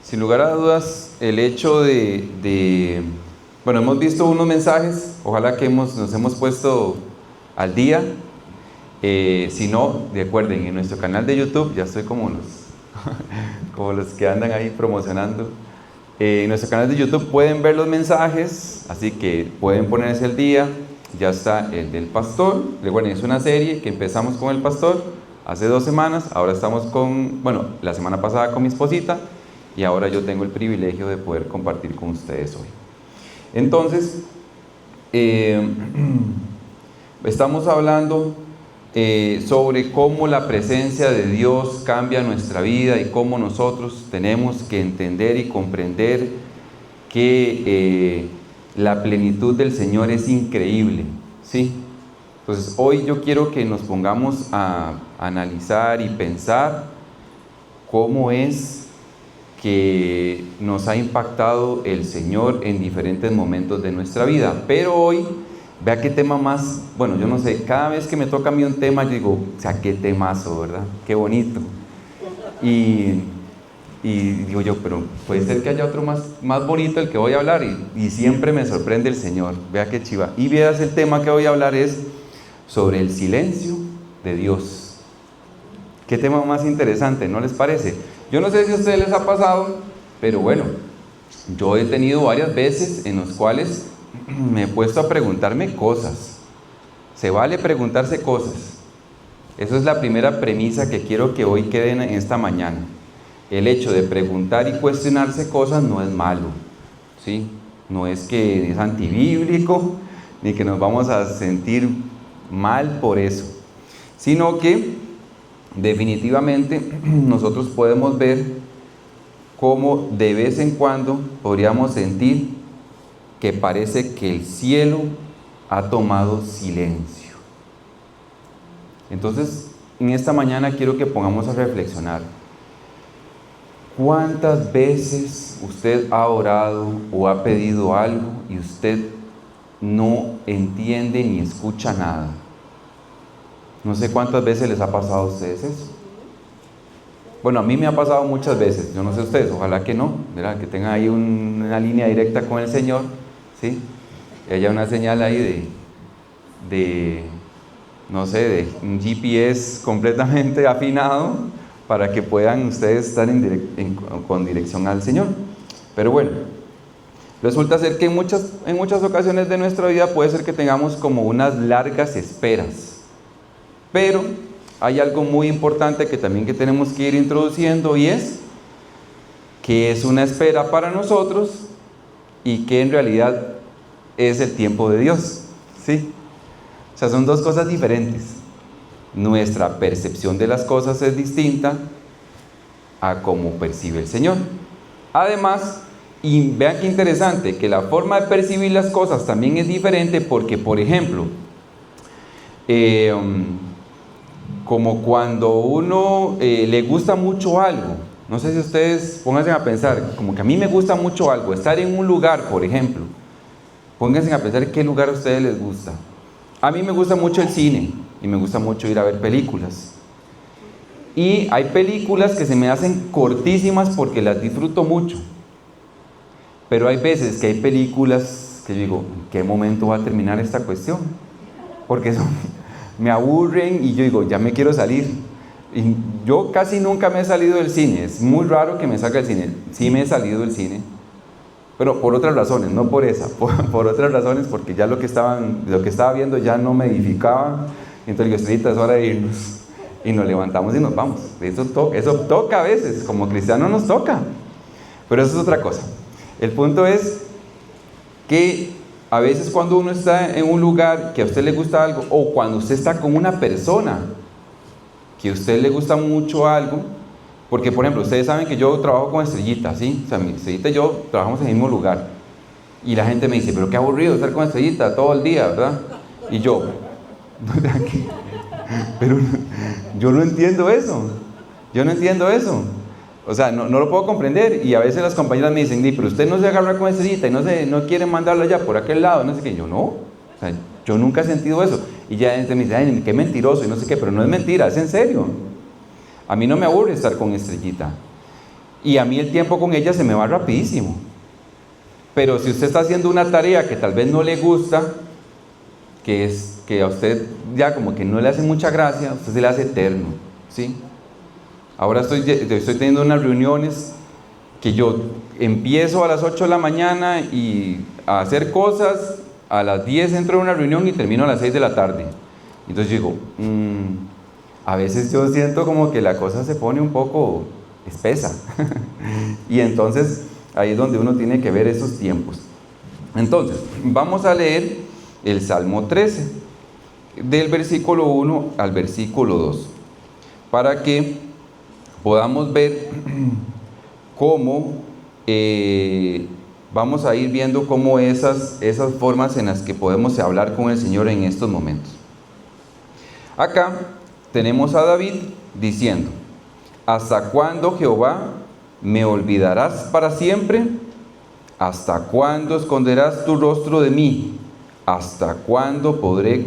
Sin lugar a dudas, el hecho bueno, hemos visto unos mensajes, ojalá que nos hemos puesto al día. Si no, recuerden, en nuestro canal de YouTube, ya estoy como los que andan ahí promocionando. En nuestro canal de YouTube pueden ver los mensajes, así que pueden ponerse al día. Ya está el del pastor. Recuerden, es una serie que empezamos con el pastor hace 2 semanas. Ahora estamos la semana pasada con mi esposita. Y ahora yo tengo el privilegio de poder compartir con ustedes hoy. Entonces, estamos hablando sobre cómo la presencia de Dios cambia nuestra vida y cómo nosotros tenemos que entender y comprender que la plenitud del Señor es increíble, ¿sí? Entonces, hoy yo quiero que nos pongamos a analizar y pensar cómo es que nos ha impactado el Señor en diferentes momentos de nuestra vida. Pero hoy, vea qué tema más, bueno, yo no sé, cada vez que me toca a mí un tema, yo digo, o sea, qué temazo, ¿verdad? Qué bonito. Y digo yo, pero puede ser que haya otro más bonito el que voy a hablar, y siempre me sorprende el Señor, vea qué chiva. Y veas, el tema que voy a hablar es sobre el silencio de Dios. Qué tema más interesante, ¿no les parece? Yo no sé si a ustedes les ha pasado, pero bueno, yo he tenido varias veces en las cuales me he puesto a preguntarme cosas. Se vale preguntarse cosas. Eso es la primera premisa que quiero que hoy queden en esta mañana. El hecho de preguntar y cuestionarse cosas no es malo, ¿sí? No es que es antibíblico, ni que nos vamos a sentir mal por eso, sino que definitivamente nosotros podemos ver cómo de vez en cuando podríamos sentir que parece que el cielo ha tomado silencio. Entonces, en esta mañana quiero que pongamos a reflexionar. ¿Cuántas veces usted ha orado o ha pedido algo y usted no entiende ni escucha nada? No sé cuántas veces les ha pasado a ustedes eso. Bueno, a mí me ha pasado muchas veces, yo no sé ustedes, ojalá que no, ¿verdad? Que tengan ahí una línea directa con el Señor, ¿sí? Que haya una señal ahí no sé, de un GPS completamente afinado para que puedan ustedes estar con dirección al Señor. Pero bueno, resulta ser que en muchas ocasiones de nuestra vida puede ser que tengamos como unas largas esperas. Pero hay algo muy importante que también que tenemos que ir introduciendo, y es que es una espera para nosotros y que en realidad es el tiempo de Dios, ¿sí? O sea, son dos cosas diferentes. Nuestra percepción de las cosas es distinta a cómo percibe el Señor. Además, y vean qué interesante, que la forma de percibir las cosas también es diferente porque, por ejemplo, como cuando uno le gusta mucho algo, no sé si ustedes pónganse a pensar, como que a mí me gusta mucho algo, estar en un lugar, por ejemplo, pónganse a pensar qué lugar a ustedes les gusta. A mí me gusta mucho el cine y me gusta mucho ir a ver películas. Y hay películas que se me hacen cortísimas porque las disfruto mucho. Pero hay veces que hay películas que yo digo, ¿en qué momento va a terminar esta cuestión? Porque me aburren y yo digo, ya me quiero salir. Y yo casi nunca me he salido del cine, es muy raro que me salga del cine. Sí me he salido del cine, pero por otras razones, no por esa, por otras razones, porque ya lo que estaba viendo ya no me edificaba. Entonces digo, Estrellita, es hora de irnos. Y nos levantamos y nos vamos. Eso toca a veces, como cristianos nos toca. Pero eso es otra cosa. El punto es que a veces cuando uno está en un lugar que a usted le gusta algo, o cuando usted está con una persona que a usted le gusta mucho algo, porque por ejemplo, ustedes saben que yo trabajo con Estrellita, ¿sí? O sea, mi Estrellita y yo trabajamos en el mismo lugar. Y la gente me dice, pero qué aburrido estar con Estrellita todo el día, ¿verdad? Y yo, pero yo no entiendo eso. Yo no entiendo eso. O sea, no lo puedo comprender. Y a veces las compañeras me dicen, pero usted no se agarra con Estrellita y no quiere mandarla allá por aquel lado, no sé qué. Yo no. O sea, yo nunca he sentido eso. Y ya gente me dice, ay, qué mentiroso y no sé qué, pero no es mentira, es en serio. A mí no me aburre estar con Estrellita. y a mí el tiempo con ella se me va rapidísimo. Pero si usted está haciendo una tarea que tal vez no le gusta, que a usted ya como que no le hace mucha gracia, a usted se le hace eterno, ¿sí? Ahora estoy teniendo unas reuniones que yo empiezo a las 8 de la mañana y a hacer cosas, a las 10 entro en una reunión y termino a las 6 de la tarde. Entonces yo digo, a veces yo siento como que la cosa se pone un poco espesa. Y entonces ahí es donde uno tiene que ver esos tiempos. Entonces, vamos a leer el Salmo 13, del versículo 1 al versículo 2, para que podamos ver cómo vamos a ir viendo cómo esas formas en las que podemos hablar con el Señor en estos momentos. Acá tenemos a David diciendo: ¿hasta cuándo, Jehová, me olvidarás para siempre? ¿Hasta cuándo esconderás tu rostro de mí? ¿Hasta cuándo podré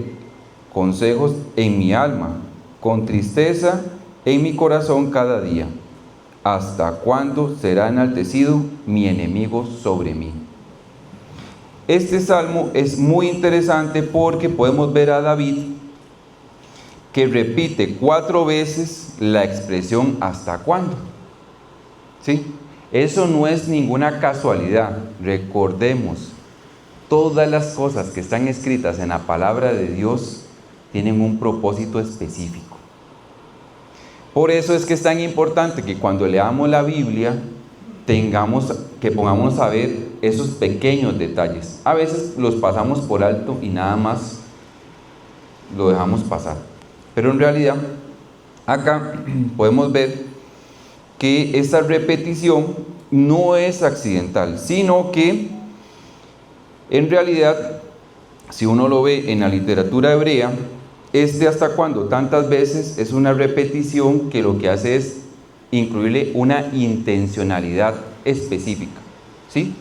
consejos en mi alma, con tristeza en mi corazón cada día? ¿Hasta cuándo será enaltecido mi enemigo sobre mí? Este salmo es muy interesante porque podemos ver a David que repite 4 veces la expresión ¿hasta cuándo? ¿Sí? Eso no es ninguna casualidad. Recordemos, todas las cosas que están escritas en la palabra de Dios tienen un propósito específico. Por eso es que es tan importante que cuando leamos la Biblia pongamos a ver esos pequeños detalles. A veces los pasamos por alto y nada más lo dejamos pasar. Pero en realidad, acá podemos ver que esta repetición no es accidental, sino que en realidad, si uno lo ve en la literatura hebrea, hasta cuándo tantas veces es una repetición que lo que hace es incluirle una intencionalidad específica, ¿sí?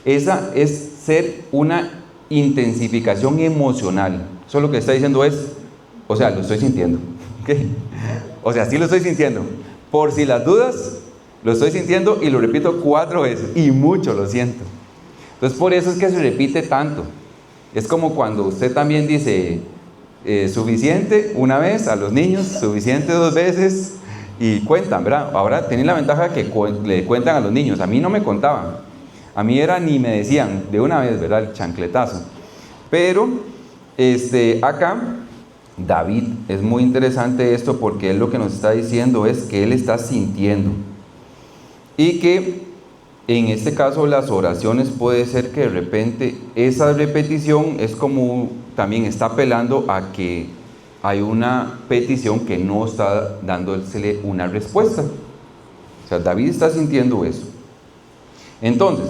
Esa es ser una intensificación emocional. Eso lo que está diciendo es, o sea, lo estoy sintiendo, ¿okay? O sea, sí lo estoy sintiendo. Por si las dudas, lo estoy sintiendo y lo repito 4 veces, y mucho lo siento. Entonces, por eso es que se repite tanto. Es como cuando usted también dice suficiente una vez a los niños, suficiente 2 veces, y cuentan, ¿verdad? Ahora tienen la ventaja que le cuentan a los niños. A mí no me contaban. A mí ni me decían de una vez, ¿verdad? El chancletazo. Pero, acá, David, es muy interesante esto porque él lo que nos está diciendo es que él está sintiendo. Y que en este caso las oraciones puede ser que de repente esa repetición es como también está apelando a que hay una petición que no está dándosele una respuesta. O sea, David está sintiendo eso. Entonces,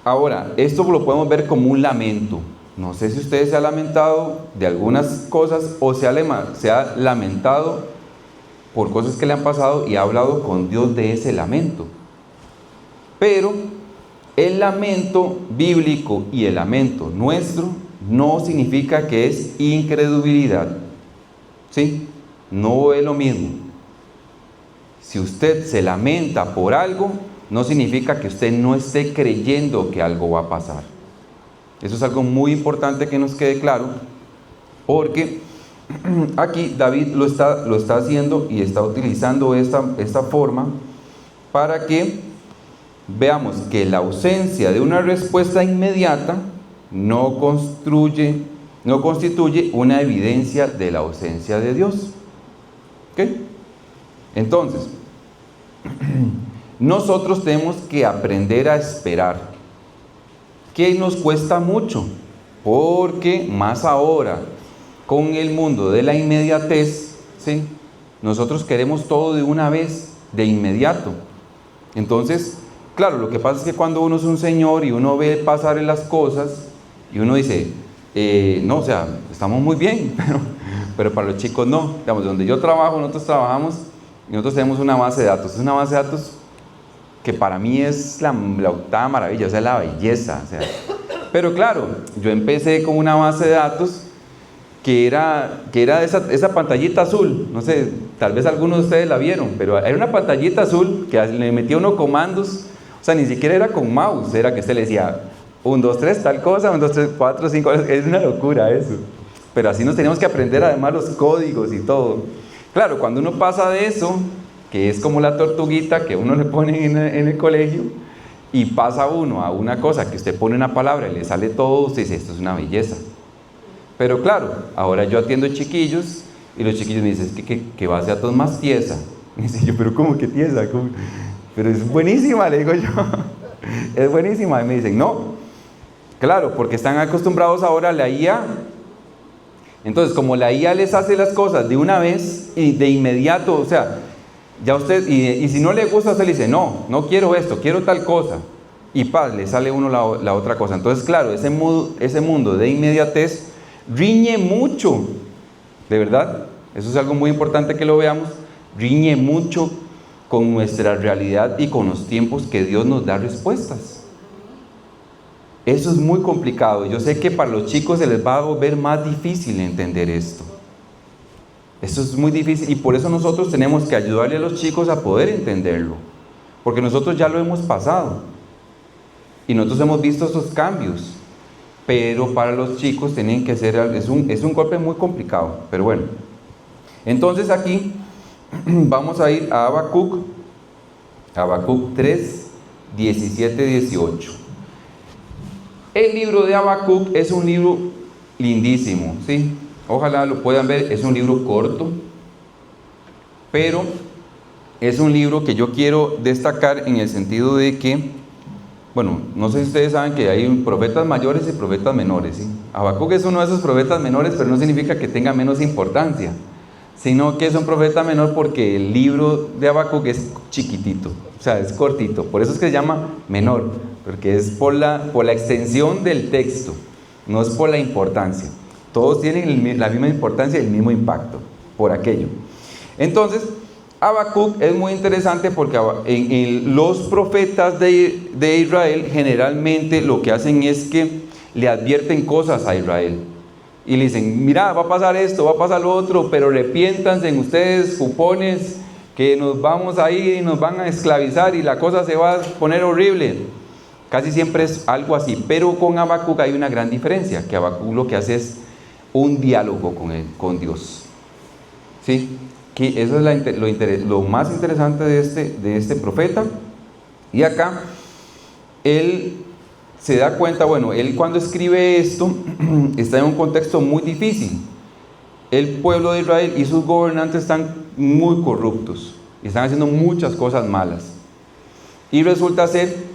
ahora, esto lo podemos ver como un lamento. No sé si usted se ha lamentado de algunas cosas o se ha lamentado por cosas que le han pasado y ha hablado con Dios de ese lamento. Pero el lamento bíblico y el lamento nuestro no significa que es incredulidad. ¿Sí? No es lo mismo. Si usted se lamenta por algo, no significa que usted no esté creyendo que algo va a pasar. Eso es algo muy importante que nos quede claro, porque aquí David lo está haciendo y está utilizando esta forma para que veamos que la ausencia de una respuesta inmediata no constituye una evidencia de la ausencia de Dios. ¿Ok? Entonces, nosotros tenemos que aprender a esperar, que nos cuesta mucho, porque más ahora, con el mundo de la inmediatez, ¿sí? Nosotros queremos todo de una vez, de inmediato. Entonces, claro, lo que pasa es que cuando uno es un señor y uno ve pasar en las cosas, y uno dice, no, o sea, estamos muy bien, pero para los chicos no. Digamos, donde yo trabajo, nosotros trabajamos, y nosotros tenemos una base de datos. Es una base de datos que para mí es la octava maravilla, o sea, la belleza. O sea. Pero claro, yo empecé con una base de datos que era esa pantallita azul, no sé, Tal vez algunos de ustedes la vieron, pero era una pantallita azul que le metía unos comandos. O sea, ni siquiera era con mouse, era que usted le decía 1, 2, 3, tal cosa, 1, 2, 3, 4, 5, es una locura eso. Pero así nos teníamos que aprender además los códigos y todo. Claro, cuando uno pasa de eso, que es como la tortuguita que uno le pone en el colegio, y pasa uno a una cosa que usted pone una palabra y le sale todo, usted dice, esto es una belleza. Pero claro, ahora yo atiendo chiquillos, y los chiquillos me dicen, que va a ser todo más tiesa. Y dice yo, pero ¿cómo que tiesa? ¿Cómo? Pero es buenísima, le digo yo. Es buenísima. Y me dicen, no. Claro, porque están acostumbrados ahora a la IA. Entonces, como la IA les hace las cosas de una vez y de inmediato, o sea, ya usted, y si no le gusta, usted le dice, no, no quiero esto, quiero tal cosa. Y paz, le sale uno la otra cosa. Entonces, claro, ese mundo de inmediatez riñe mucho, de verdad, eso es algo muy importante que lo veamos, riñe mucho con nuestra realidad y con los tiempos que Dios nos da respuestas. Eso es muy complicado. Yo sé que para los chicos se les va a volver más difícil entender esto. Esto es muy difícil y por eso nosotros tenemos que ayudarle a los chicos a poder entenderlo. Porque nosotros ya lo hemos pasado. Y nosotros hemos visto esos cambios. Pero para los chicos tienen que ser, es un golpe muy complicado. Pero bueno. Entonces aquí vamos a ir a Habacuc 3, 17, 18. El libro de Habacuc es un libro lindísimo, ¿sí? Ojalá lo puedan ver, es un libro corto, pero es un libro que yo quiero destacar en el sentido de que, bueno, no sé si ustedes saben que hay profetas mayores y profetas menores, ¿sí? Habacuc es uno de esos profetas menores, pero no significa que tenga menos importancia, sino que es un profeta menor porque el libro de Habacuc es chiquitito, o sea, es cortito, por eso es que se llama menor, porque es por la extensión del texto, no es por la importancia. Todos tienen la misma importancia y el mismo impacto por aquello. Entonces, Habacuc es muy interesante porque los profetas de Israel generalmente lo que hacen es que le advierten cosas a Israel. Y le dicen, mira, va a pasar esto, va a pasar lo otro, pero arrepiéntanse en ustedes, jupones, que nos vamos a ir y nos van a esclavizar y la cosa se va a poner horrible. Casi siempre es algo así, pero con Habacuc hay una gran diferencia, que Habacuc lo que hace es un diálogo con Dios. ¿Sí? Que eso es lo más interesante de este profeta. Y acá, él se da cuenta, bueno, él cuando escribe esto, está en un contexto muy difícil. El pueblo de Israel y sus gobernantes están muy corruptos, y están haciendo muchas cosas malas. Y resulta ser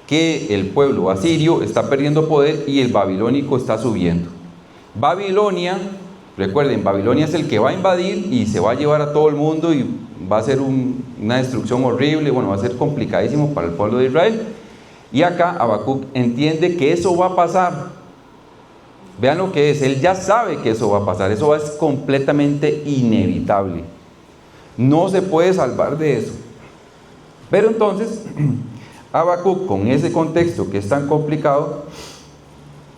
que el pueblo asirio está perdiendo poder y el babilónico está subiendo. Babilonia, recuerden, Babilonia es el que va a invadir y se va a llevar a todo el mundo y va a ser una destrucción horrible, bueno, va a ser complicadísimo para el pueblo de Israel. Y acá Habacuc entiende que eso va a pasar. Vean lo que es, él ya sabe que eso va a pasar, eso es completamente inevitable. No se puede salvar de eso. Pero entonces, Habacuc, con ese contexto que es tan complicado,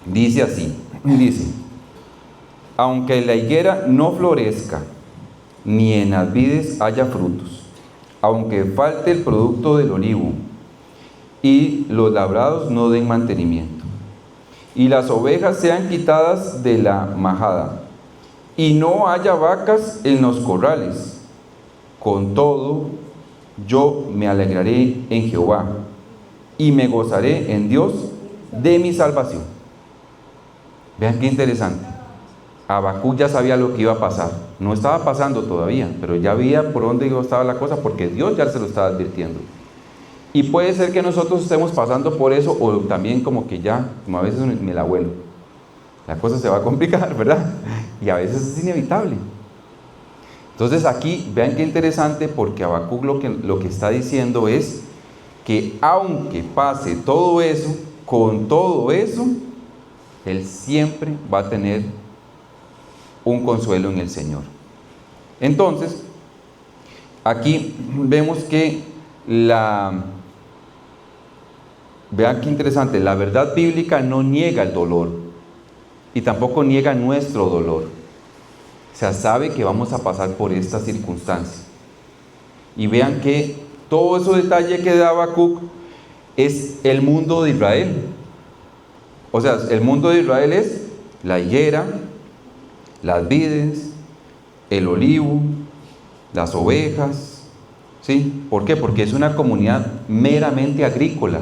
dice así, dice, aunque la higuera no florezca, ni en las vides haya frutos, aunque falte el producto del olivo, y los labrados no den mantenimiento, y las ovejas sean quitadas de la majada, y no haya vacas en los corrales, con todo yo me alegraré en Jehová, y me gozaré en Dios de mi salvación. Vean qué interesante. Habacuc ya sabía lo que iba a pasar. No estaba pasando todavía, pero ya veía por dónde estaba la cosa, porque Dios ya se lo estaba advirtiendo. Y puede ser que nosotros estemos pasando por eso, o también como que ya, como a veces me la vuelo. La cosa se va a complicar, ¿verdad? Y a veces es inevitable. Entonces aquí, vean qué interesante, porque Habacuc lo que está diciendo es que aunque pase todo eso, con todo eso, él siempre va a tener un consuelo en el Señor. Entonces, aquí vemos que vean qué interesante, la verdad bíblica no niega el dolor y tampoco niega nuestro dolor. O sea, sabe que vamos a pasar por esta circunstancia. Y vean que todo ese detalle que da Habacuc es el mundo de Israel. O sea, el mundo de Israel es la higuera, las vides, el olivo, las ovejas, ¿sí? ¿Por qué? Porque es una comunidad meramente agrícola,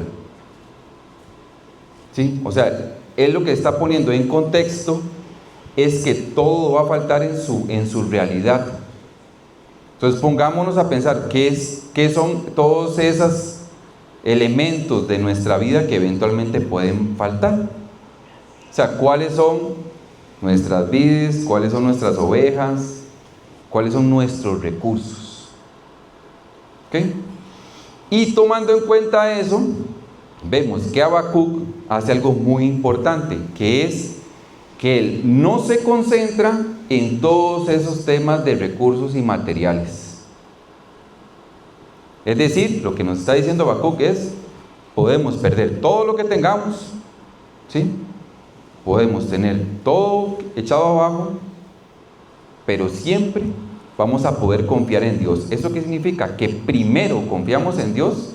¿sí? O sea, él lo que está poniendo en contexto es que todo va a faltar en su realidad. Entonces pongámonos a pensar qué son todos esos elementos de nuestra vida que eventualmente pueden faltar. O sea, ¿cuáles son nuestras vides? ¿Cuáles son nuestras ovejas? ¿Cuáles son nuestros recursos? ¿Ok? Y tomando en cuenta eso, vemos que Habacuc hace algo muy importante, que es que él no se concentra en todos esos temas de recursos y materiales. Es decir, lo que nos está diciendo Habacuc es, podemos perder todo lo que tengamos, ¿sí? Podemos tener todo echado abajo, pero siempre vamos a poder confiar en Dios. ¿Eso qué significa? Que primero confiamos en Dios,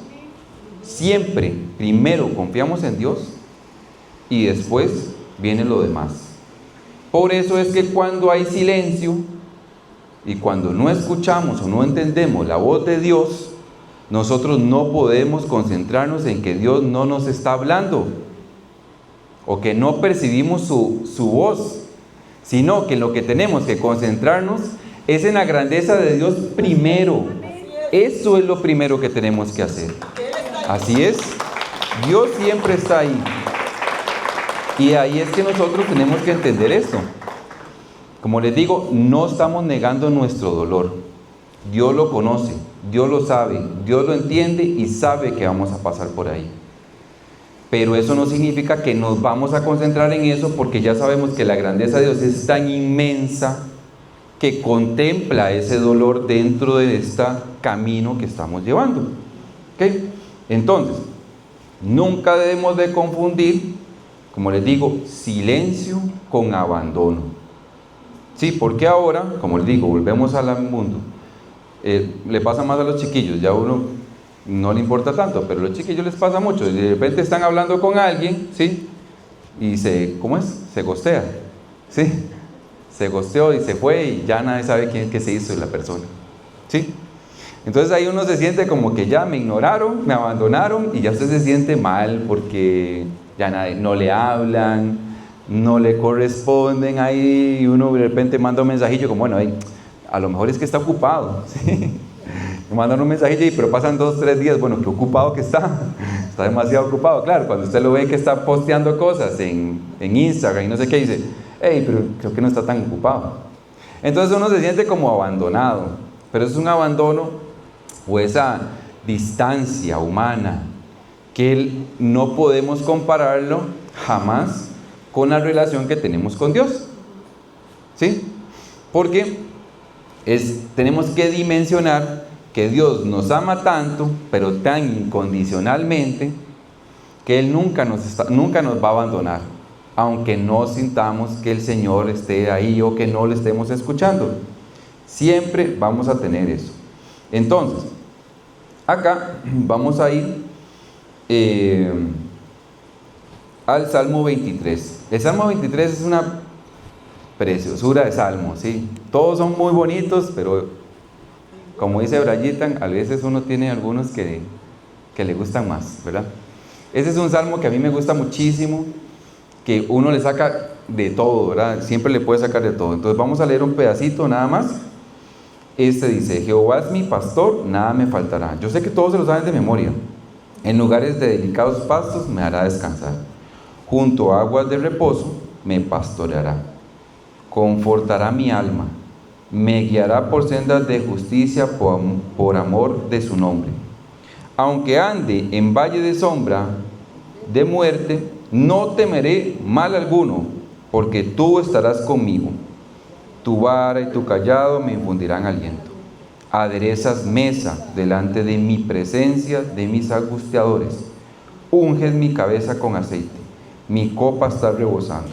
siempre primero confiamos en Dios y después viene lo demás. Por eso es que cuando hay silencio y cuando no escuchamos o no entendemos la voz de Dios, nosotros no podemos concentrarnos en que Dios no nos está hablando o que no percibimos su voz, sino que lo que tenemos que concentrarnos es en la grandeza de Dios primero. Eso es lo primero que tenemos que hacer. Así es, Dios siempre está ahí. Y ahí es que nosotros tenemos que entender esto. Como les digo, no estamos negando nuestro dolor. Dios lo conoce, Dios lo sabe, Dios lo entiende y sabe que vamos a pasar por ahí. Pero eso no significa que nos vamos a concentrar en eso, porque ya sabemos que la grandeza de Dios es tan inmensa que contempla ese dolor dentro de este camino que estamos llevando. ¿Ok? Entonces, nunca debemos de confundir, como les digo, silencio con abandono. Sí, porque ahora, como les digo, volvemos al mundo. Le pasa más a los chiquillos, ya uno no le importa tanto, pero a los chiquillos les pasa mucho. De repente están hablando con alguien, ¿sí? Y ¿cómo es? Se gostea, ¿sí? Se gosteó y se fue y ya nadie sabe qué se hizo de la persona, ¿sí? Entonces ahí uno se siente como que ya me ignoraron, me abandonaron y ya usted se siente mal porque ya no le hablan, no le corresponden ahí y uno de repente manda un mensajillo como, bueno, a lo mejor es que está ocupado, ¿sí? Me mandan un mensajillo, pero pasan 2 o 3 días, bueno, qué ocupado que está demasiado ocupado. Claro, cuando usted lo ve que está posteando cosas en Instagram y no sé qué, dice, hey, pero creo que no está tan ocupado. Entonces uno se siente como abandonado, pero es un abandono o esa distancia humana que no podemos compararlo jamás con la relación que tenemos con Dios, ¿sí? Porque tenemos que dimensionar que Dios nos ama tanto, pero tan incondicionalmente, que Él nunca nos va a abandonar, aunque no sintamos que el Señor esté ahí o que no le estemos escuchando. Siempre vamos a tener eso. Entonces, acá vamos a ir al Salmo 23. El Salmo 23 es una preciosura de salmo, ¿sí? Todos son muy bonitos, pero como dice Brayitan, a veces uno tiene algunos que le gustan más, ¿verdad? Ese es un salmo que a mí me gusta muchísimo, que uno le saca de todo, ¿verdad? Siempre le puede sacar de todo. Entonces vamos a leer un pedacito nada más. Este dice, Jehová es mi pastor, nada me faltará. Yo sé que todos se lo saben de memoria. En lugares de delicados pastos me hará descansar. Junto a aguas de reposo me pastoreará. Confortará mi alma. Me guiará por sendas de justicia por amor de su nombre. Aunque ande en valle de sombra de muerte, no temeré mal alguno, porque tú estarás conmigo. Tu vara y tu cayado me infundirán aliento. Aderezas mesa delante de mi presencia de mis angustiadores. Unges mi cabeza con aceite. Mi copa está rebosando.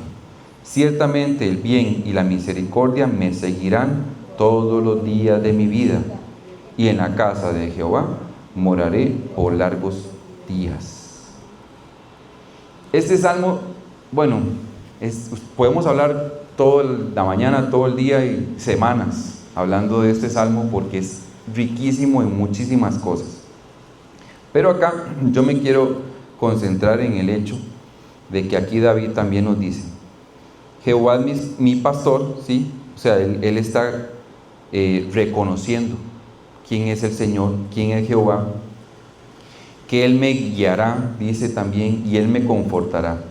Ciertamente el bien y la misericordia me seguirán todos los días de mi vida, y en la casa de Jehová moraré por largos días. Este salmo, bueno, podemos hablar toda la mañana, todo el día y semanas hablando de este salmo porque es riquísimo en muchísimas cosas. Pero acá yo me quiero concentrar en el hecho de que aquí David también nos dice: Jehová es mi pastor, ¿sí? O sea, él está reconociendo quién es el Señor, quién es Jehová, que Él me guiará, dice también, y Él me confortará.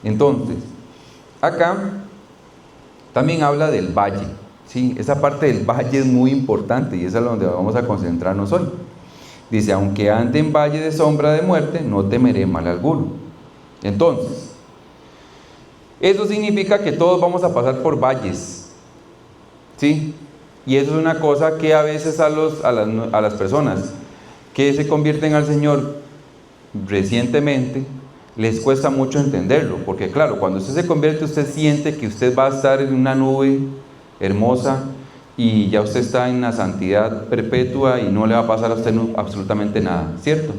Entonces, acá también habla del valle, ¿sí? Esa parte del valle es muy importante y esa es donde vamos a concentrarnos hoy. Dice: aunque ande en valle de sombra de muerte, no temeré mal alguno. Entonces, eso significa que todos vamos a pasar por valles, ¿sí? Y eso es una cosa que a veces a las personas que se convierten al Señor recientemente les cuesta mucho entenderlo, porque claro, cuando usted se convierte, usted siente que usted va a estar en una nube hermosa y ya usted está en la santidad perpetua y no le va a pasar a usted absolutamente nada, ¿cierto?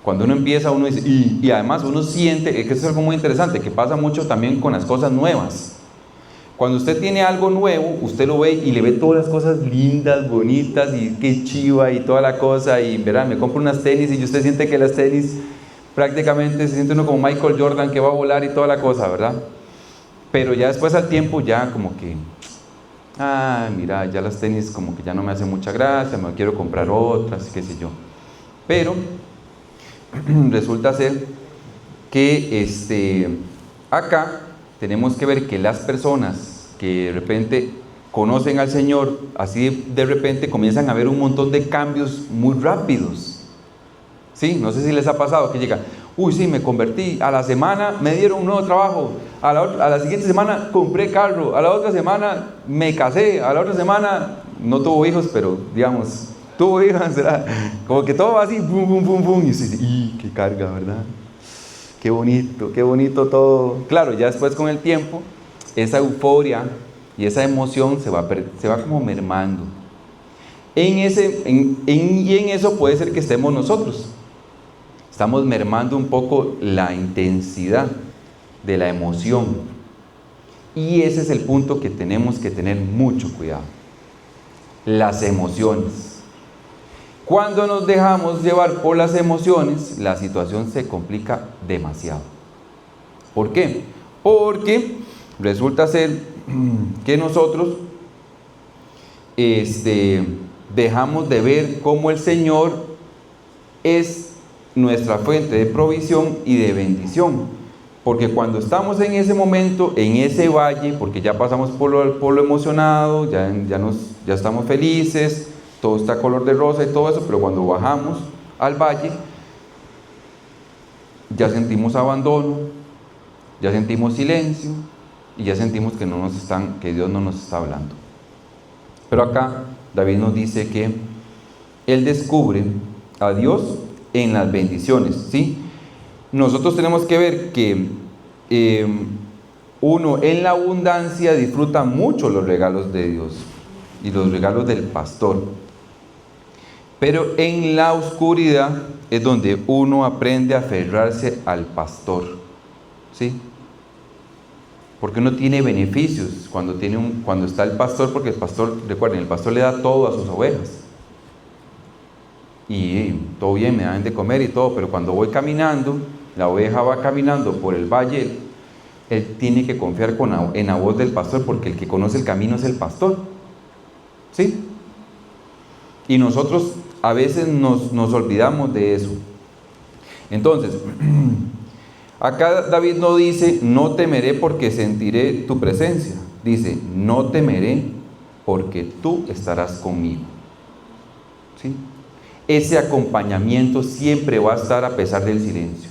Cuando uno empieza, uno dice, y además uno siente, que eso es algo muy interesante, que pasa mucho también con las cosas nuevas. Cuando usted tiene algo nuevo, usted lo ve y le ve todas las cosas lindas, bonitas, y qué chiva y toda la cosa, y verán, me compro unas tenis y usted siente que las tenis prácticamente se siente uno como Michael Jordan que va a volar y toda la cosa, ¿verdad? Pero ya después al tiempo ya como que, mira, ya las tenis como que ya no me hacen mucha gracia, me quiero comprar otras, qué sé yo. Pero resulta ser que acá tenemos que ver que las personas que de repente conocen al Señor, así de repente comienzan a ver un montón de cambios muy rápidos. ¿Sí? No sé si les ha pasado que llega, sí, me convertí, a la semana me dieron un nuevo trabajo, a la siguiente semana compré carro, a la otra semana me casé, a la otra semana no tuvo hijos, pero digamos, tuvo hijas, ¿verdad? Como que todo va así, bum, bum, bum, bum, y usted dice, qué carga, ¿verdad? Qué bonito todo. Claro, ya después con el tiempo, esa euforia y esa emoción se va como mermando. Y en eso puede ser que estemos nosotros. Estamos mermando un poco la intensidad de la emoción. Y ese es el punto que tenemos que tener mucho cuidado. Las emociones. Cuando nos dejamos llevar por las emociones, la situación se complica demasiado. ¿Por qué? Porque resulta ser que nosotros dejamos de ver cómo el Señor es nuestra fuente de provisión y de bendición. Porque cuando estamos en ese momento, en ese valle, porque ya pasamos por lo emocionado, ya estamos felices, todo está color de rosa y todo eso, pero cuando bajamos al valle, ya sentimos abandono, ya sentimos silencio y ya sentimos que Dios no nos está hablando. Pero acá David nos dice que él descubre a Dios en las bendiciones, ¿sí? Nosotros tenemos que ver que uno en la abundancia disfruta mucho los regalos de Dios y los regalos del pastor. Pero en la oscuridad es donde uno aprende a aferrarse al pastor, ¿sí? Porque uno tiene beneficios cuando está el pastor, porque el pastor, recuerden, el pastor le da todo a sus ovejas. Y todo bien, me dan de comer y todo, pero cuando voy caminando, la oveja va caminando por el valle, él tiene que confiar en la voz del pastor, porque el que conoce el camino es el pastor, ¿sí? Y nosotros a veces nos olvidamos de eso. Entonces, acá David no dice, no temeré porque sentiré tu presencia. Dice, no temeré porque tú estarás conmigo. ¿Sí? Ese acompañamiento siempre va a estar a pesar del silencio.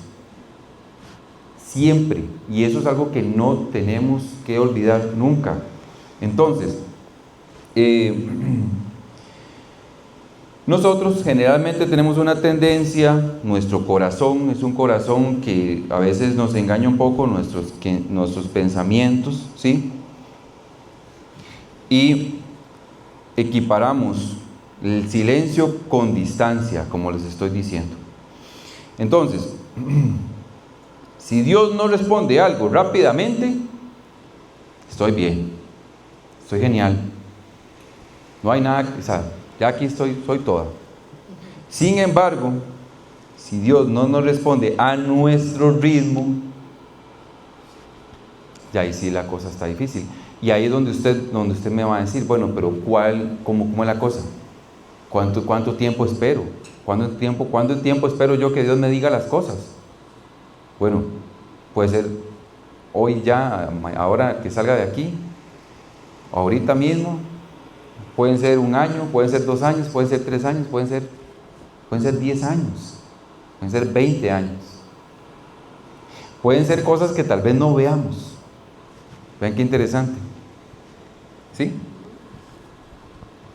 Siempre. Y eso es algo que no tenemos que olvidar nunca. Entonces, Nosotros generalmente tenemos una tendencia, nuestro corazón es un corazón que a veces nos engaña un poco nuestros pensamientos, ¿sí? Y equiparamos el silencio con distancia, como les estoy diciendo. Entonces, si Dios no responde algo rápidamente, estoy bien, estoy genial, no hay nada, o sea, ya aquí soy toda. Sin embargo, si Dios no nos responde a nuestro ritmo, ya ahí sí la cosa está difícil. Y ahí es donde usted me va a decir, bueno, pero ¿cómo es la cosa? ¿Cuánto tiempo espero? ¿Cuánto tiempo espero yo que Dios me diga las cosas? Bueno, puede ser hoy ya, ahora que salga de aquí, ahorita mismo, pueden ser 1 año, pueden ser 2 años, pueden ser 3 años, pueden ser 10 años, pueden ser 20 años. Pueden ser cosas que tal vez no veamos. Vean qué interesante. ¿Sí?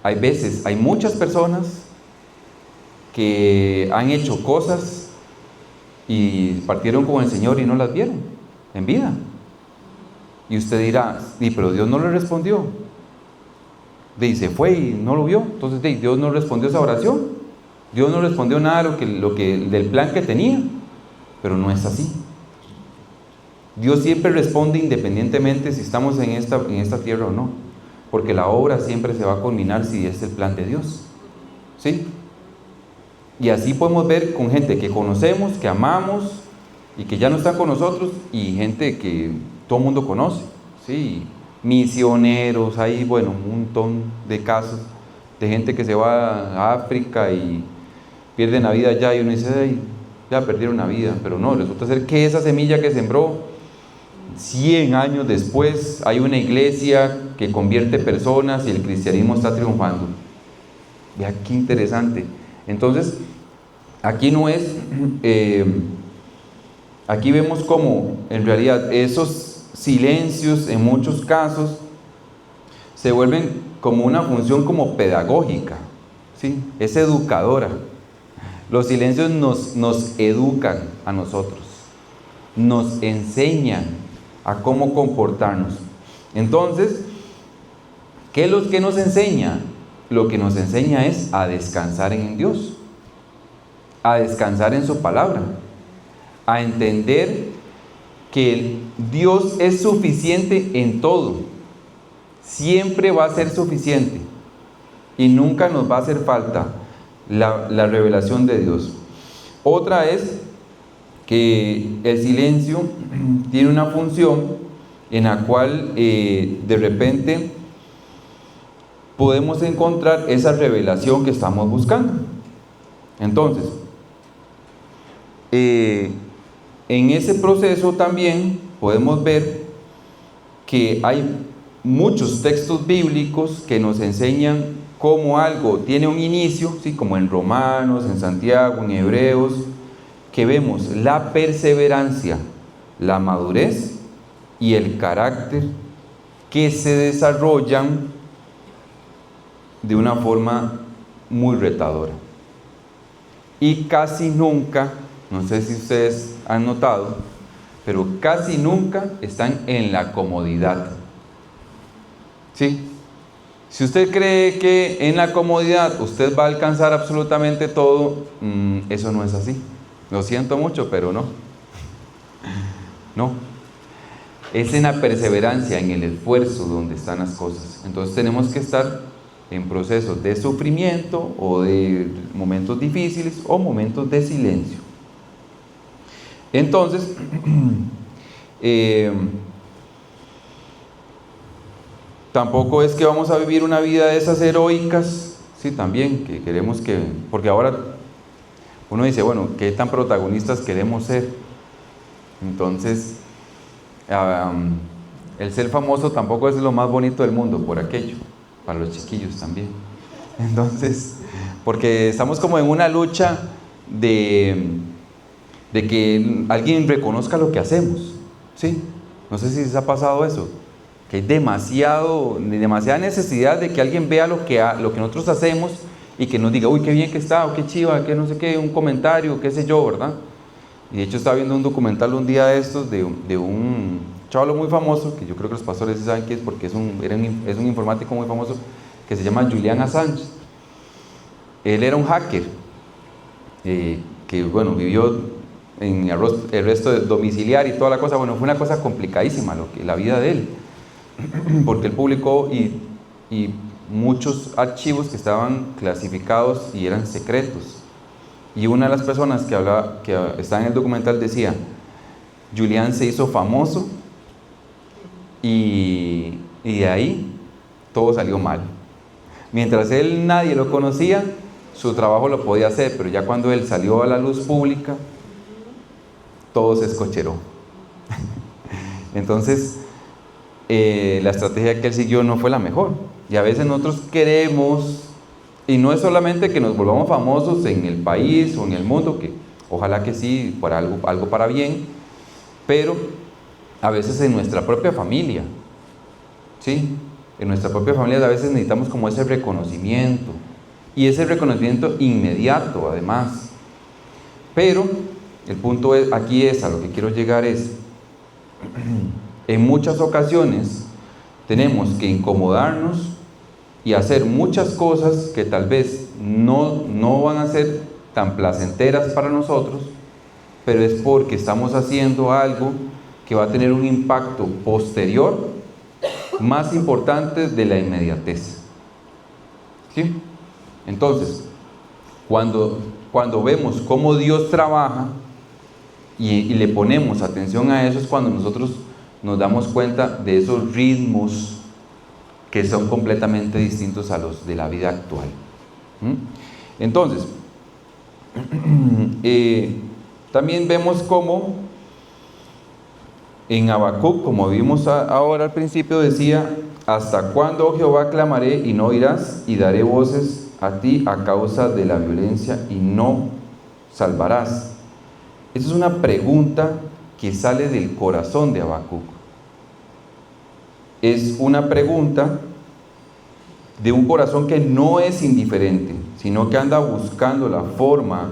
Hay muchas personas que han hecho cosas y partieron con el Señor y no las vieron en vida. Y usted dirá, pero Dios no le respondió. Se fue y no lo vio. Entonces Dios no respondió esa oración. Dios no respondió nada del plan que tenía. Pero no es así. Dios siempre responde independientemente si estamos en esta tierra o no. Porque la obra siempre se va a culminar si es el plan de Dios. ¿Sí? Y así podemos ver con gente que conocemos, que amamos y que ya no está con nosotros, y gente que todo el mundo conoce, ¿sí? Misioneros, hay, bueno, un montón de casos de gente que se va a África y pierden la vida allá, y uno dice, ay, ya perdieron la vida, pero no, resulta ser que esa semilla que sembró, 100 años después hay una iglesia que convierte personas y el cristianismo está triunfando. Vea qué interesante. Entonces, aquí no es, aquí vemos como en realidad esos silencios en muchos casos se vuelven como una función como pedagógica, ¿sí? Es educadora. Los silencios nos educan a nosotros, nos enseñan a cómo comportarnos. Entonces, ¿qué es lo que nos enseña? Lo que nos enseña es a descansar en Dios, a descansar en su palabra, a entender que Dios es suficiente en todo, siempre va a ser suficiente y nunca nos va a hacer falta la revelación de Dios. Otra es que el silencio tiene una función en la cual de repente podemos encontrar esa revelación que estamos buscando. Entonces, en ese proceso también podemos ver que hay muchos textos bíblicos que nos enseñan cómo algo tiene un inicio, ¿sí? Como en Romanos, en Santiago, en Hebreos, que vemos la perseverancia, la madurez y el carácter que se desarrollan de una forma muy retadora. Y casi nunca, no sé si ustedes han notado, pero casi nunca están en la comodidad. ¿Sí? Si usted cree que en la comodidad usted va a alcanzar absolutamente todo, eso no es así. Lo siento mucho, pero no. No. Es en la perseverancia, en el esfuerzo donde están las cosas. Entonces tenemos que estar en procesos de sufrimiento o de momentos difíciles o momentos de silencio. Entonces, tampoco es que vamos a vivir una vida de esas heroicas, sí, también, que queremos que, porque ahora uno dice, bueno, ¿qué tan protagonistas queremos ser? Entonces, el ser famoso tampoco es lo más bonito del mundo, por aquello, para los chiquillos también. Entonces, porque estamos como en una lucha de que alguien reconozca lo que hacemos, ¿sí? No sé si les ha pasado eso, que hay demasiada necesidad de que alguien vea lo que nosotros hacemos y que nos diga, uy, qué bien que está, o qué chiva, qué no sé qué, un comentario, qué sé yo, ¿verdad? Y de hecho estaba viendo un documental un día de estos de un chavalo muy famoso, que yo creo que los pastores sí saben quién es porque es un informático muy famoso, que se llama Julian Assange. Él era un hacker, que bueno, vivió en arresto domiciliario y toda la cosa. Bueno, fue una cosa complicadísima la vida de él, porque él publicó y muchos archivos que estaban clasificados y eran secretos. Y una de las personas que está en el documental decía, Julián se hizo famoso y de ahí todo salió mal. Mientras nadie lo conocía, su trabajo lo podía hacer, pero ya cuando él salió a la luz pública, todo se escocheró. Entonces, la estrategia que él siguió no fue la mejor. Y a veces nosotros queremos, y no es solamente que nos volvamos famosos en el país o en el mundo, que ojalá que sí, para algo para bien, pero a veces en nuestra propia familia, ¿sí? En nuestra propia familia a veces necesitamos como ese reconocimiento, y ese reconocimiento inmediato además. Pero el punto aquí es, a lo que quiero llegar es, en muchas ocasiones tenemos que incomodarnos y hacer muchas cosas que tal vez no van a ser tan placenteras para nosotros, pero es porque estamos haciendo algo que va a tener un impacto posterior más importante de la inmediatez. ¿Sí? Entonces, cuando vemos cómo Dios trabaja y le ponemos atención a eso, es cuando nosotros nos damos cuenta de esos ritmos que son completamente distintos a los de la vida actual. Entonces, también vemos cómo en Habacuc, como vimos ahora al principio, decía, ¿hasta cuándo, oh Jehová, clamaré y no oirás? Y daré voces a ti a causa de la violencia y no salvarás. Esa es una pregunta que sale del corazón de Habacuc. Es una pregunta de un corazón que no es indiferente, sino que anda buscando la forma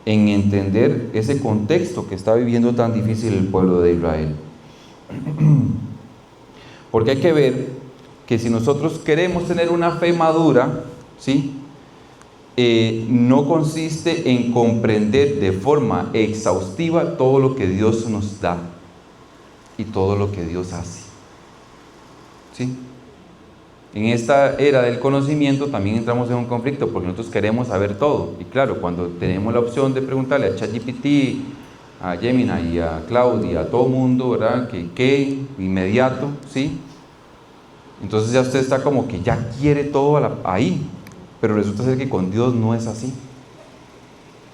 en entender ese contexto que está viviendo tan difícil el pueblo de Israel. Porque hay que ver que si nosotros queremos tener una fe madura, ¿sí? No consiste en comprender de forma exhaustiva todo lo que Dios nos da y todo lo que Dios hace, ¿sí? En esta era del conocimiento también entramos en un conflicto porque nosotros queremos saber todo. Y claro, cuando tenemos la opción de preguntarle a ChatGPT, a Gemini y a Claude y a todo mundo, ¿verdad? Que inmediato, ¿sí? Entonces ya usted está como que ya quiere todo ahí. Pero resulta ser que con Dios no es así.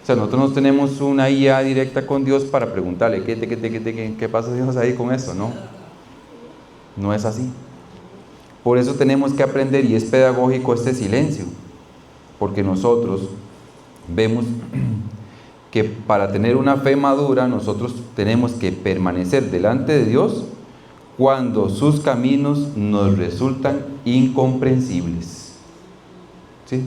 O sea, nosotros no tenemos una IA directa con Dios para preguntarle, ¿qué pasa Dios ahí con eso? No. No es así. Por eso tenemos que aprender, y es pedagógico este silencio, porque nosotros vemos que para tener una fe madura nosotros tenemos que permanecer delante de Dios cuando sus caminos nos resultan incomprensibles. ¿Sí?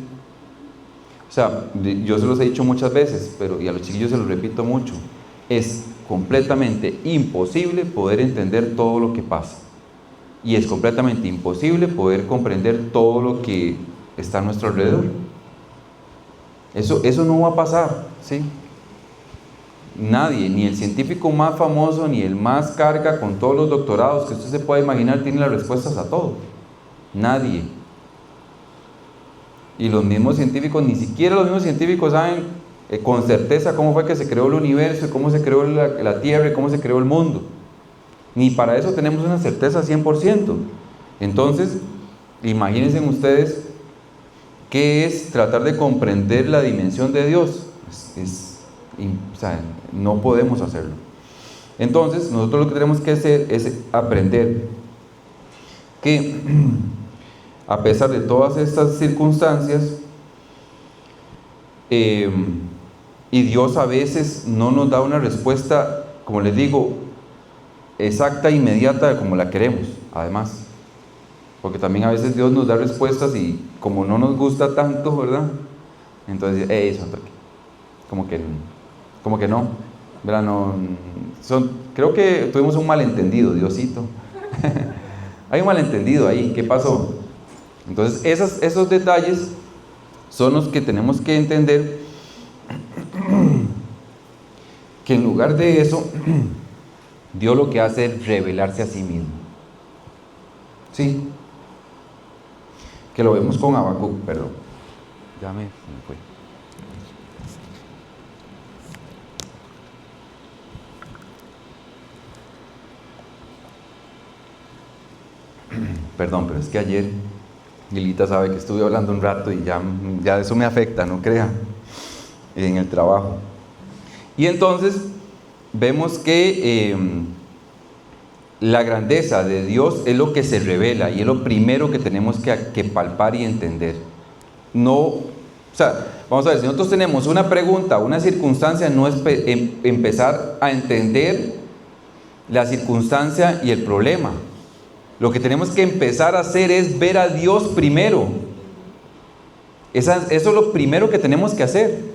O sea, yo se los he dicho muchas veces, y a los chiquillos se los repito mucho, es completamente imposible poder entender todo lo que pasa. Y es completamente imposible poder comprender todo lo que está a nuestro alrededor. Eso no va a pasar, ¿sí? Nadie, ni el científico más famoso, ni el más carga con todos los doctorados que usted se pueda imaginar, tiene las respuestas a todo. Nadie. Y los mismos científicos, ni siquiera los mismos científicos saben con certeza cómo fue que se creó el universo, cómo se creó la Tierra y cómo se creó el mundo. Ni para eso tenemos una certeza 100%. Entonces, imagínense ustedes qué es tratar de comprender la dimensión de Dios. O sea, no podemos hacerlo. Entonces, nosotros lo que tenemos que hacer es aprender que a pesar de todas estas circunstancias, y Dios a veces no nos da una respuesta, como les digo, exacta e inmediata como la queremos, además. Porque también a veces Dios nos da respuestas y como no nos gusta tanto, ¿verdad? Entonces, eso, como que no, ¿verdad? No, creo que tuvimos un malentendido, Diosito. Hay un malentendido ahí, ¿qué pasó? Entonces, esos detalles son los que tenemos que entender, que en lugar de eso, Dios lo que hace es revelarse a sí mismo. Sí. Que lo vemos con Habacuc, perdón. Ya me fue. Perdón, pero es que ayer Lilita sabe que estuve hablando un rato y ya eso me afecta, no crea, en el trabajo. Y entonces vemos que la grandeza de Dios es lo que se revela y es lo primero que tenemos que palpar y entender. No, o sea, vamos a ver, si nosotros tenemos una pregunta, una circunstancia, no es empezar a entender la circunstancia y el problema. Lo que tenemos que empezar a hacer es ver a Dios primero. Eso es lo primero que tenemos que hacer.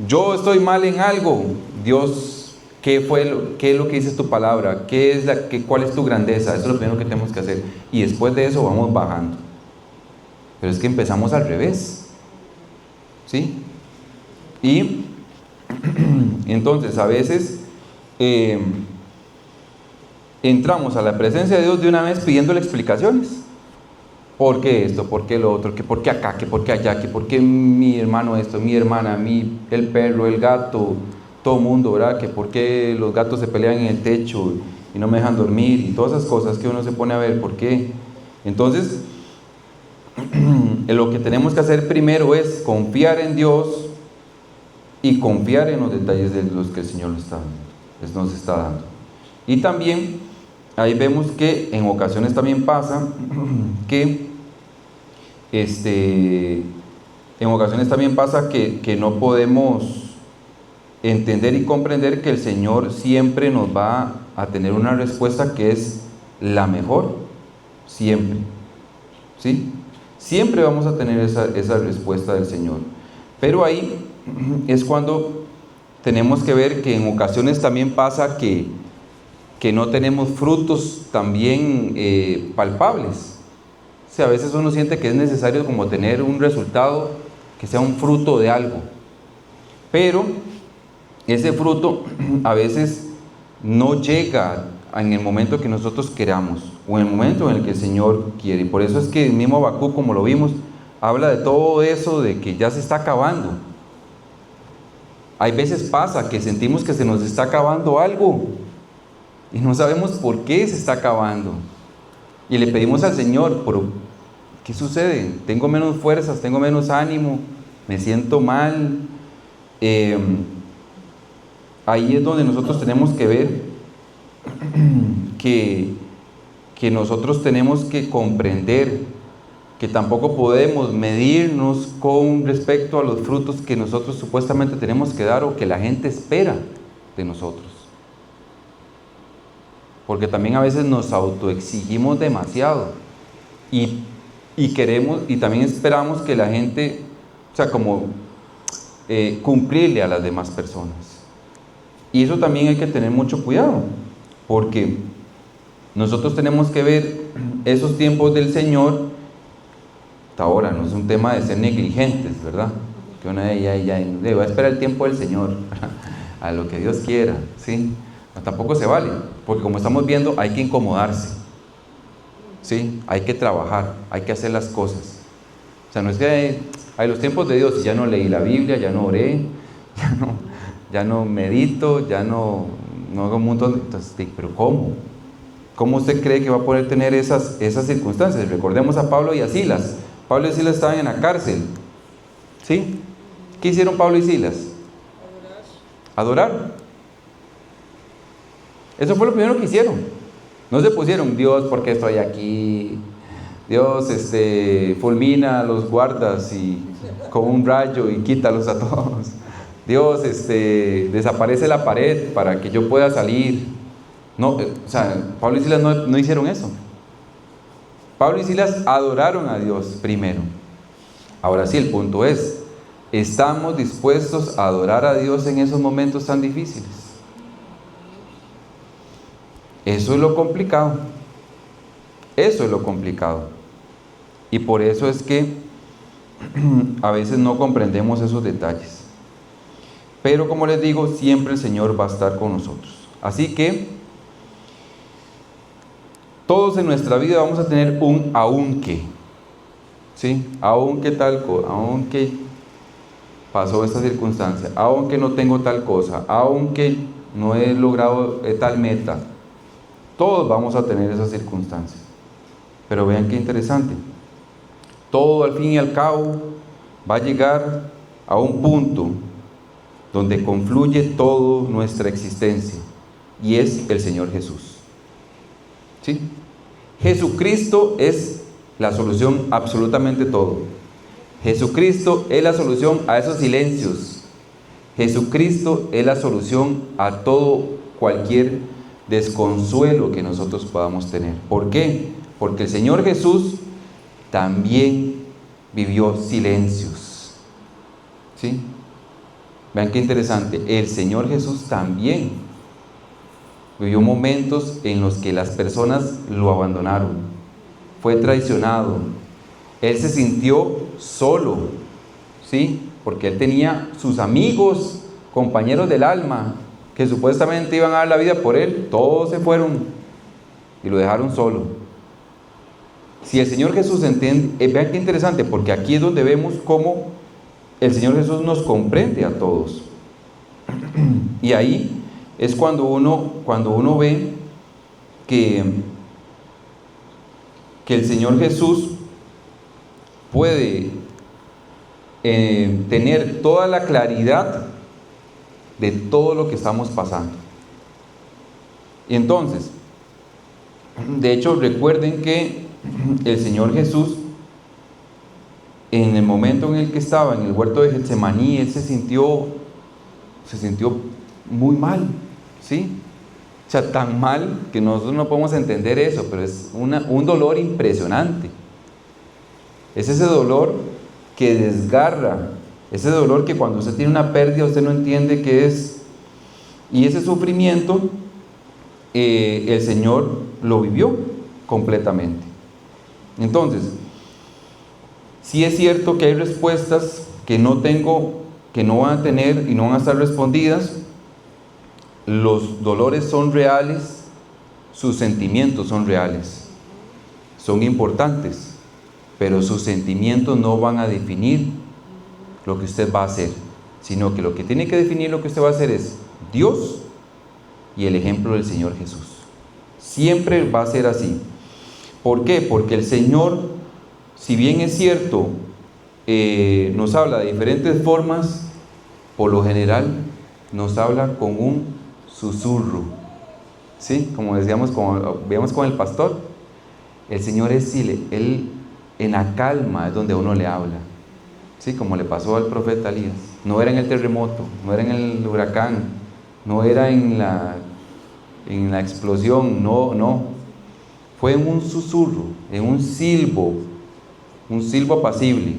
Yo estoy mal en algo. Dios, ¿qué es lo que dice tu palabra? ¿Cuál es tu grandeza? Eso es lo primero que tenemos que hacer. Y después de eso vamos bajando. Pero es que empezamos al revés. ¿Sí? Y entonces a veces entramos a la presencia de Dios de una vez pidiéndole explicaciones. ¿Por qué esto? ¿Por qué lo otro? ¿Por qué acá? ¿Por qué allá? ¿Por qué mi hermano esto? ¿Mi hermana? ¿El perro? ¿El gato? Todo el mundo, ¿verdad? ¿Por qué los gatos se pelean en el techo y no me dejan dormir? Y todas esas cosas que uno se pone a ver. ¿Por qué? Entonces, lo que tenemos que hacer primero es confiar en Dios y confiar en los detalles de los que el Señor nos está dando. Y también ahí vemos que en ocasiones también pasa que que no podemos entender y comprender que el Señor siempre nos va a tener una respuesta que es la mejor, siempre, ¿sí? Siempre vamos a tener esa respuesta del Señor, pero ahí es cuando tenemos que ver que en ocasiones también pasa que no tenemos frutos también palpables. O sea, a veces uno siente que es necesario como tener un resultado que sea un fruto de algo, pero ese fruto a veces no llega en el momento que nosotros queramos o en el momento en el que el Señor quiere. Y por eso es que el mismo Habacuc, como lo vimos, habla de todo eso, de que ya se está acabando. Hay veces pasa que sentimos que se nos está acabando algo y no sabemos por qué se está acabando. Y le pedimos al Señor, pero ¿qué sucede? Tengo menos fuerzas, tengo menos ánimo, me siento mal. Ahí es donde nosotros tenemos que ver que nosotros tenemos que comprender que tampoco podemos medirnos con respecto a los frutos que nosotros supuestamente tenemos que dar o que la gente espera de nosotros. Porque también a veces nos autoexigimos demasiado y queremos y también esperamos que la gente, o sea, como cumplirle a las demás personas. Y eso también hay que tener mucho cuidado, porque nosotros tenemos que ver esos tiempos del Señor. Hasta ahora no es un tema de ser negligentes, ¿verdad? Que uno va a esperar el tiempo del Señor a lo que Dios quiera, ¿sí? No, tampoco se vale, porque como estamos viendo hay que incomodarse, ¿sí? Hay que trabajar, hay que hacer las cosas. O sea, no es que hay los tiempos de Dios y ya no leí la Biblia, ya no oré, ya no medito, ya no hago un montón de... Entonces, pero ¿cómo? ¿Cómo usted cree que va a poder tener esas circunstancias? Recordemos a Pablo y a Silas. Pablo y Silas estaban en la cárcel, ¿sí? ¿Qué hicieron Pablo y Silas? Adorar. Eso fue lo primero que hicieron. No se pusieron, Dios, ¿por qué estoy aquí? Dios, fulmina a los guardas y con un rayo y quítalos a todos. Dios, desaparece la pared para que yo pueda salir. No, o sea, Pablo y Silas no hicieron eso. Pablo y Silas adoraron a Dios primero. Ahora sí, el punto es, ¿estamos dispuestos a adorar a Dios en esos momentos tan difíciles? Eso es lo complicado. Eso es lo complicado. Y por eso es que a veces no comprendemos esos detalles. Pero como les digo, siempre el Señor va a estar con nosotros. Así que todos en nuestra vida vamos a tener un aunque. ¿Sí? Aunque tal cosa, aunque pasó esta circunstancia, aunque no tengo tal cosa, aunque no he logrado tal meta. Todos vamos a tener esas circunstancias. Pero vean qué interesante. Todo al fin y al cabo va a llegar a un punto donde confluye toda nuestra existencia, y es el Señor Jesús. ¿Sí? Jesucristo es la solución a absolutamente todo. Jesucristo es la solución a esos silencios. Jesucristo es la solución a todo cualquier desconsuelo que nosotros podamos tener. ¿Por qué? Porque el Señor Jesús también vivió silencios. ¿Sí? Vean qué interesante, el Señor Jesús también vivió momentos en los que las personas lo abandonaron, fue traicionado, Él se sintió solo, ¿sí? Porque Él tenía sus amigos, compañeros del alma, que supuestamente iban a dar la vida por Él, todos se fueron y lo dejaron solo. Si el Señor Jesús entiende, vean qué interesante, porque aquí es donde vemos cómo el Señor Jesús nos comprende a todos. Y ahí es cuando uno ve que el Señor Jesús puede tener toda la claridad de todo lo que estamos pasando. Y entonces, de hecho, recuerden que el Señor Jesús, en el momento en el que estaba en el huerto de Getsemaní, Él se sintió muy mal, ¿sí? O sea, tan mal que nosotros no podemos entender eso, pero es un dolor impresionante. Es ese dolor que desgarra, ese dolor que cuando usted tiene una pérdida usted no entiende qué es. Y ese sufrimiento el Señor lo vivió completamente. Entonces, sí es cierto que hay respuestas que no van a tener y no van a estar respondidas. Los dolores son reales, sus sentimientos son reales, son importantes, pero sus sentimientos no van a definir lo que usted va a hacer, sino que lo que tiene que definir lo que usted va a hacer es Dios y el ejemplo del Señor Jesús. Siempre va a ser así. ¿Por qué? Porque el Señor, si bien es cierto, nos habla de diferentes formas, por lo general nos habla con un susurro, ¿sí? Como decíamos, como veíamos con el pastor, el Señor es Él en la calma es donde uno le habla, ¿sí? Como le pasó al profeta Elías. No era en el terremoto, no era en el huracán, no era en la explosión, no, fue en un susurro, en un silbo apacible.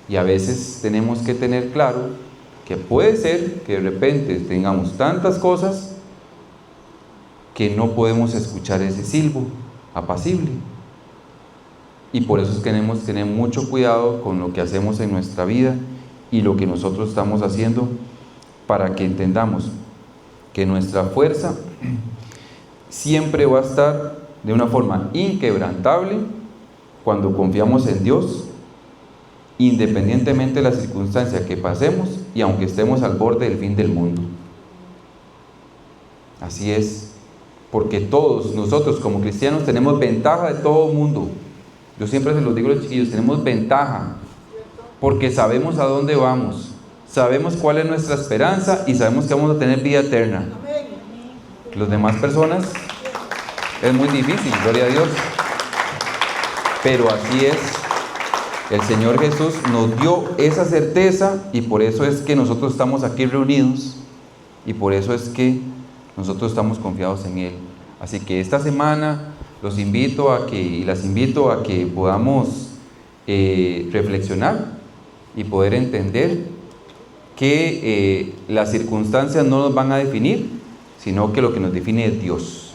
Y a veces tenemos que tener claro que puede ser que de repente tengamos tantas cosas que no podemos escuchar ese silbo apacible. Y por eso es que tenemos que tener mucho cuidado con lo que hacemos en nuestra vida y lo que nosotros estamos haciendo, para que entendamos que nuestra fuerza siempre va a estar de una forma inquebrantable cuando confiamos en Dios, independientemente de la circunstancia que pasemos y aunque estemos al borde del fin del mundo. Así es, porque todos nosotros como cristianos tenemos ventaja de todo el mundo. Yo siempre se los digo a los chiquillos, tenemos ventaja, porque sabemos a dónde vamos, sabemos cuál es nuestra esperanza y sabemos que vamos a tener vida eterna. Las demás personas es muy difícil, gloria a Dios, pero así es. El Señor Jesús nos dio esa certeza y por eso es que nosotros estamos aquí reunidos y por eso es que nosotros estamos confiados en Él. Así que esta semana los invito a que, y las invito a que podamos reflexionar y poder entender que las circunstancias no nos van a definir, sino que lo que nos define es Dios.